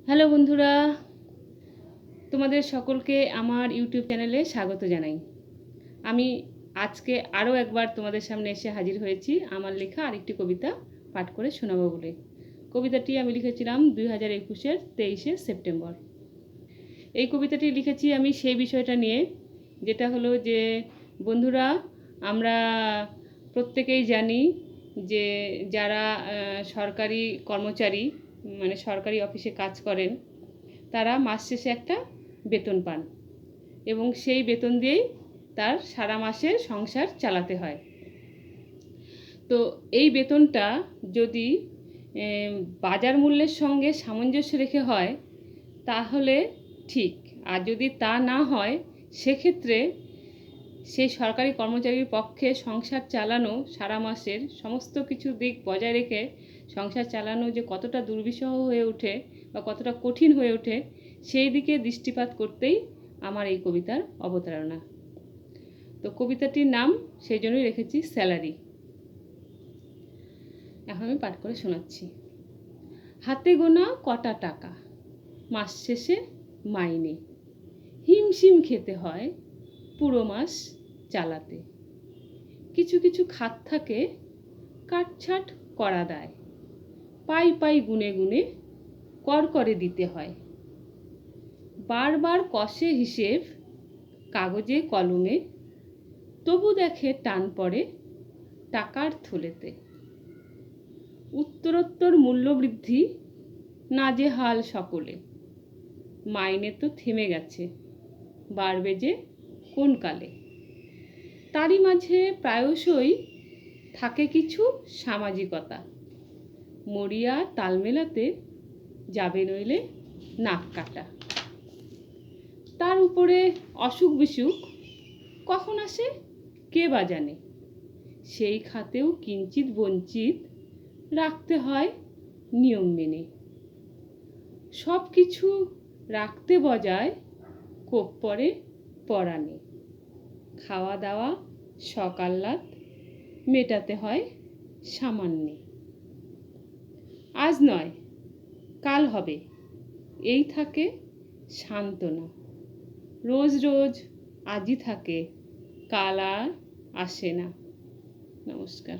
Hello বন্ধুরা, তোমাদের সকলকে আমার ইউটিউব চ্যানেলে স্বাগত জানাই। আমি আজকে আরও একবার তোমাদের সামনে এসে হাজির হয়েছি আমার লেখা আরেকটি কবিতা পাঠ করে শোনাবো বলে। কবিতাটি আমি লিখেছিলাম 2021-এর 23শে সেপ্টেম্বর। এই কবিতাটি লিখেছি আমি সেই বিষয়টা নিয়ে, যেটা হলো যে বন্ধুরা, আমরা প্রত্যেকেই জানি যে যারা সরকারি কর্মচারী, মানে সরকারি অফিসে কাজ করেন, তারা মাস শেষে একটা বেতন পান এবং সেই বেতন দিয়েই তার সারা মাসের সংসার চালাতে হয়। তো এই বেতনটা যদি বাজার মূল্যের সঙ্গে সামঞ্জস্য রেখে হয় তাহলে ঠিক, আর যদি তা না হয় সেক্ষেত্রে সেই সরকারি কর্মচারীর পক্ষে সংসার চালানো, সারা মাসের সমস্ত কিছু দিক বজায় রেখে সংসার চালানো যে কতটা দুর্বিষহ হয়ে ওঠে বা কতটা কঠিন হয়ে ওঠে, সেই দিকে দৃষ্টিপাত করতেই আমার এই কবিতার অবতারণা। তো কবিতাটির নাম সেই জন্যই রেখেছি স্যালারি। এখন আমি পাঠ করে শোনাচ্ছি। হাতে গোনা কটা টাকা, মাস শেষে মাইনে, হিমশিম খেতে হয় পুরো মাস চালাতে। কিছু কিছু খাত থাকে কাটছাট করা দায়, পাই পাই গুনে গুনে কর করে দিতে হয়। বারবার কষে হিসেব কাগজে কলমে, তবু দেখে টান পড়ে টাকার থলেতে। উত্তরোত্তর মূল্যবৃদ্ধি নাজেহাল সকলে, মাইনে তো থেমে গেছে, বাড়বে যে কোন কালে। তারই মাঝে প্রায়শই থাকে কিছু সামাজিকতা, মরিয়া তাল মেলাতে যাবে নইলে নাক কাটা। তার উপরে অসুখ বিসুখ কখন আসে কে বা জানে, সেই খাতেও কিঞ্চিত বঞ্চিত রাখতে হয় নিয়ম মেনে। সব কিছু রাখতে বজায় কোপ পড়ে পরাণে, খাওয়া দাওয়া সকাল্লাত মেটাতে হয় সামান্যে। আজ নয় কাল হবে, এই থাকে সান্ত্বনা। রোজ রোজ আজই থাকে, কাল আর আসে না। নমস্কার।